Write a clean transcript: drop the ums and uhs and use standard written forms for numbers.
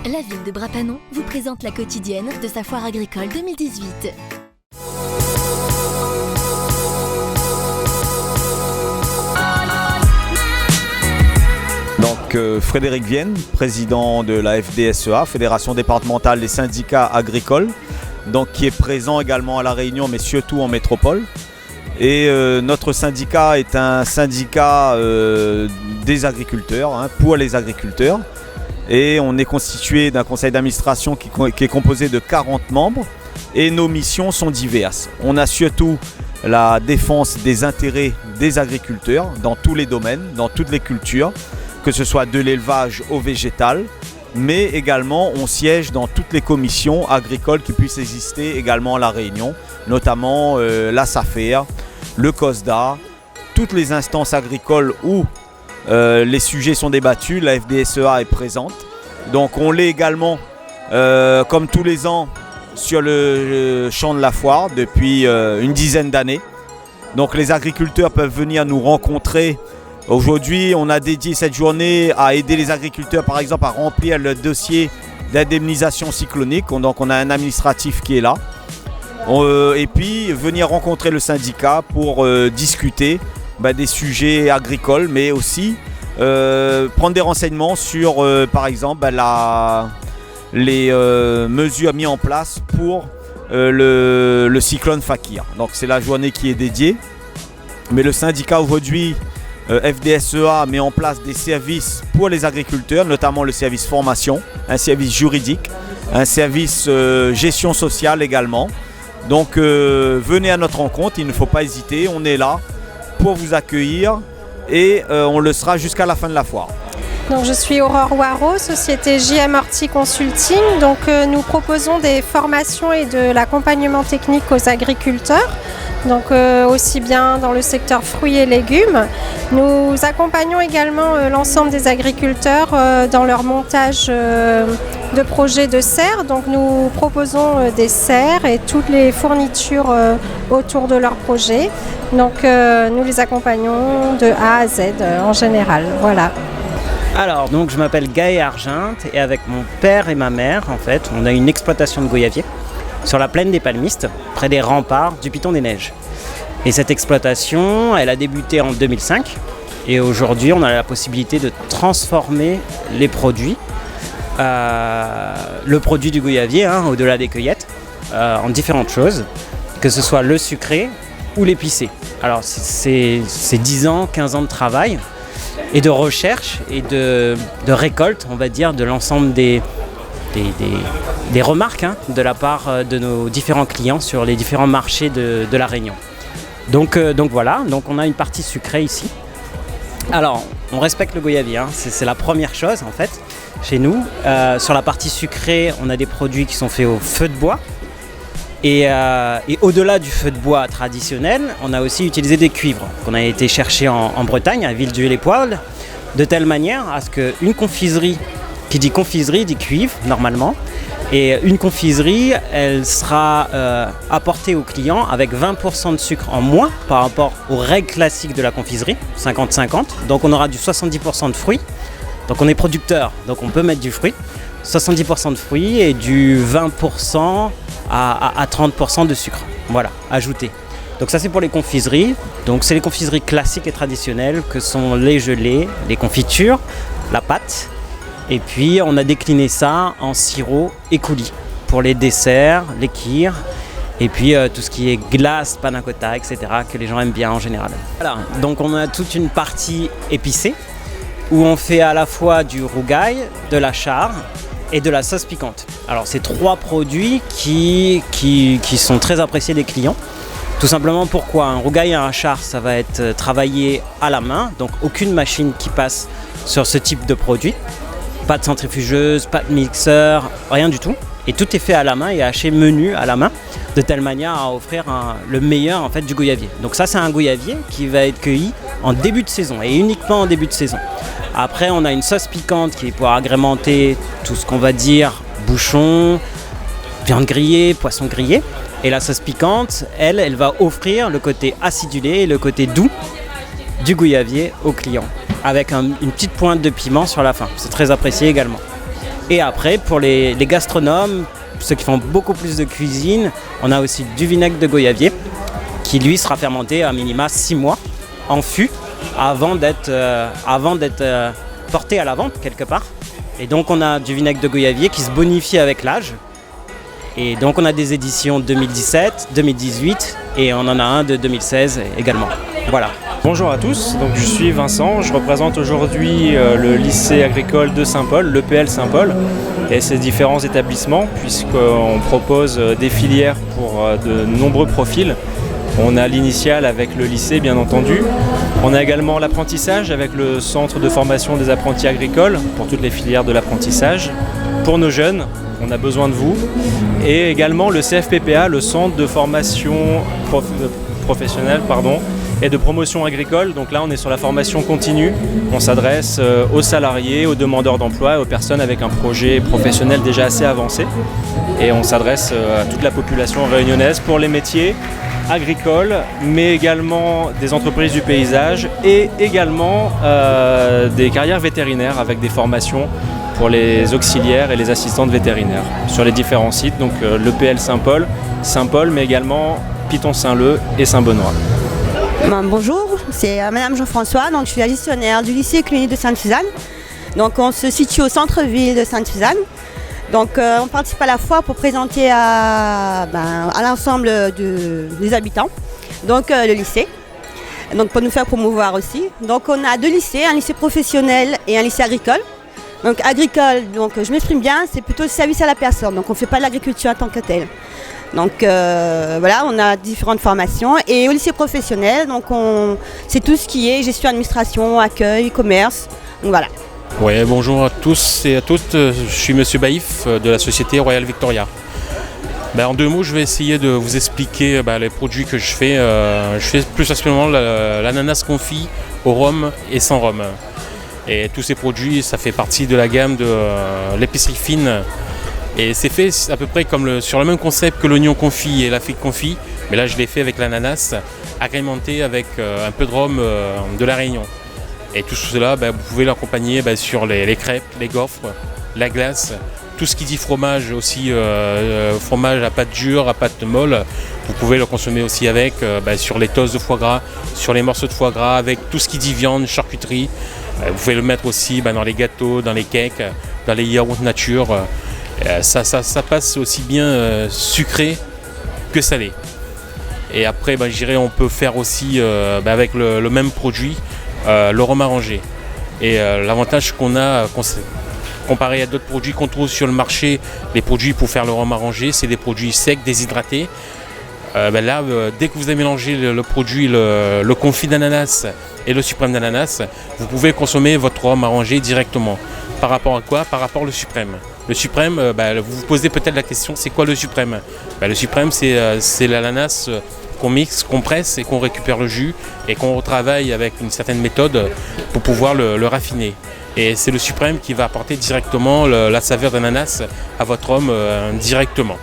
La ville de Brapanon vous présente la quotidienne de sa foire agricole 2018. Donc Frédéric Vienne, président de la FDSEA, Fédération départementale des syndicats agricoles, donc qui est présent également à La Réunion mais surtout en métropole. Et notre syndicat est un syndicat des agriculteurs, pour les agriculteurs. Et on est constitué d'un conseil d'administration qui est composé de 40 membres et nos missions sont diverses. On a surtout la défense des intérêts des agriculteurs dans tous les domaines, dans toutes les cultures, que ce soit de l'élevage au végétal, mais également on siège dans toutes les commissions agricoles qui puissent exister également à La Réunion, notamment la SAFER, le COSDA, toutes les instances agricoles où les sujets sont débattus, la FDSEA est présente. Donc on l'est également, comme tous les ans, sur le champ de la foire depuis une dizaine d'années. Donc les agriculteurs peuvent venir nous rencontrer. Aujourd'hui, on a dédié cette journée à aider les agriculteurs, par exemple, à remplir le dossier d'indemnisation cyclonique. Donc on a un administratif qui est là. Et puis venir rencontrer le syndicat pour discuter des sujets agricoles, mais aussi prendre des renseignements sur, par exemple, les mesures mises en place pour le cyclone Fakir. Donc c'est la journée qui est dédiée. Mais le syndicat aujourd'hui, FDSEA, met en place des services pour les agriculteurs, notamment le service formation, un service juridique, un service gestion sociale également. Donc venez à notre rencontre, il ne faut pas hésiter, on est là pour vous accueillir et on le sera jusqu'à la fin de la foire. Donc, je suis Aurore Waro, société JM Horti Consulting. Donc, nous proposons des formations et de l'accompagnement technique aux agriculteurs. Donc aussi bien dans le secteur fruits et légumes. Nous accompagnons également l'ensemble des agriculteurs dans leur montage de projets de serres. Donc nous proposons des serres et toutes les fournitures autour de leur projet. Donc nous les accompagnons de A à Z en général. Voilà. Alors, donc je m'appelle Gaë Argente et avec mon père et ma mère, en fait, on a une exploitation de goyavier sur la plaine des Palmistes, près des remparts du Piton des Neiges. Et cette exploitation, elle a débuté en 2005 et aujourd'hui on a la possibilité de transformer les produits, le produit du goyavier, au-delà des cueillettes, en différentes choses, que ce soit le sucré ou l'épicé. Alors c'est 10 ans, 15 ans de travail et de recherche et de récolte, on va dire, de l'ensemble des remarques de la part de nos différents clients sur les différents marchés de La Réunion. Donc voilà, donc on a une partie sucrée ici. Alors, on respecte le goyavier, c'est la première chose en fait chez nous. Sur la partie sucrée, on a des produits qui sont faits au feu de bois. Et au-delà du feu de bois traditionnel, on a aussi utilisé des cuivres qu'on a été chercher en Bretagne, à Villejuif-les-Poêles, de telle manière à ce qu'une confiserie, qui dit confiserie, dit cuivre normalement, et une confiserie, elle sera apportée au client avec 20% de sucre en moins par rapport aux règles classiques de la confiserie, 50-50. Donc on aura du 70% de fruits. Donc on est producteur, donc on peut mettre du fruit. 70% de fruits et du 20% à 30% de sucre. Voilà, ajouté. Donc ça c'est pour les confiseries. Donc c'est les confiseries classiques et traditionnelles que sont les gelées, les confitures, la pâte. Et puis on a décliné ça en sirop et coulis pour les desserts, les kyrs et puis tout ce qui est glace, panna cotta, etc. que les gens aiment bien en général. Voilà, donc on a toute une partie épicée où on fait à la fois du rougail, de la charre et de la sauce piquante. Alors c'est 3 produits qui sont très appréciés des clients. Tout simplement pourquoi un rougail et un char, ça va être travaillé à la main, donc aucune machine qui passe sur ce type de produit. Pas de centrifugeuse, pas de mixeur, rien du tout. Et tout est fait à la main et haché menu à la main, de telle manière à offrir le meilleur en fait, du goyavier. Donc ça c'est un goyavier qui va être cueilli en début de saison et uniquement en début de saison. Après on a une sauce piquante qui est pour agrémenter tout ce qu'on va dire bouchon, viande grillée, poisson grillé. Et la sauce piquante, elle va offrir le côté acidulé et le côté doux du goyavier au client, avec une petite pointe de piment sur la fin. C'est très apprécié également. Et après, pour les gastronomes, ceux qui font beaucoup plus de cuisine, on a aussi du vinaigre de goyavier qui lui sera fermenté à minima 6 mois en fût avant d'être porté à la vente quelque part. Et donc on a du vinaigre de goyavier qui se bonifie avec l'âge. Et donc on a des éditions 2017, 2018 et on en a un de 2016 également. Voilà. Bonjour à tous, donc je suis Vincent, je représente aujourd'hui le lycée agricole de Saint-Paul, l'EPL Saint-Paul, et ses différents établissements, puisqu'on propose des filières pour de nombreux profils. On a l'initiale avec le lycée, bien entendu. On a également l'apprentissage avec le centre de formation des apprentis agricoles pour toutes les filières de l'apprentissage. Pour nos jeunes, on a besoin de vous. Et également le CFPPA, le centre de formation professionnelle et de promotion agricole. Donc là, on est sur la formation continue. On s'adresse aux salariés, aux demandeurs d'emploi, aux personnes avec un projet professionnel déjà assez avancé. Et on s'adresse à toute la population réunionnaise pour les métiers agricoles, mais également des entreprises du paysage et également des carrières vétérinaires avec des formations pour les auxiliaires et les assistantes vétérinaires sur les différents sites, donc l'EPL Saint-Paul, mais également Piton-Saint-Leu et Saint-Benoît. Bonjour, c'est Madame Jean-François, donc je suis la gestionnaire du lycée Cluny de Sainte-Suzanne. Donc on se situe au centre-ville de Sainte-Suzanne. Donc on participe à la foire pour présenter à l'ensemble des habitants, donc le lycée, donc pour nous faire promouvoir aussi. Donc on a 2 lycées, un lycée professionnel et un lycée agricole. Donc agricole, donc je m'exprime bien, c'est plutôt le service à la personne, donc on ne fait pas de l'agriculture en tant que telle. Donc voilà, on a différentes formations. Et au lycée professionnel, donc c'est tout ce qui est gestion, administration, accueil, commerce, donc voilà. Oui, bonjour à tous et à toutes, je suis Monsieur Baïf de la société Royal Victoria. En 2 mots, je vais essayer de vous expliquer les produits que je fais. Je fais plus spécialement l'ananas confit au rhum et sans rhum. Et tous ces produits, ça fait partie de la gamme de l'épicerie fine. Et c'est fait à peu près sur le même concept que l'oignon confit et la figue confit. Mais là, je l'ai fait avec l'ananas, agrémenté avec un peu de rhum de la Réunion. Et tout cela, vous pouvez l'accompagner sur les crêpes, les gaufres, la glace, tout ce qui dit fromage aussi, fromage à pâte dure, à pâte molle. Vous pouvez le consommer aussi avec, sur les toasts de foie gras, sur les morceaux de foie gras, avec tout ce qui dit viande, charcuterie. Vous pouvez le mettre aussi dans les gâteaux, dans les cakes, dans les yaourts nature. Ça passe aussi bien sucré que salé. Et après, je dirais, on peut faire aussi avec le même produit, le rhum arrangé. Et l'avantage qu'on a, comparé à d'autres produits qu'on trouve sur le marché, les produits pour faire le rhum arrangé, c'est des produits secs, déshydratés. Là, dès que vous avez mélangé le produit, le confit d'ananas et le suprême d'ananas, vous pouvez consommer votre rhum arrangé directement. Par rapport à quoi? Par rapport au suprême. Le suprême, vous vous posez peut-être la question, c'est quoi le suprême? Le suprême, c'est l'ananas qu'on mixe, qu'on presse et qu'on récupère le jus et qu'on retravaille avec une certaine méthode pour pouvoir le raffiner. Et c'est le suprême qui va apporter directement la saveur d'ananas à votre rhum directement.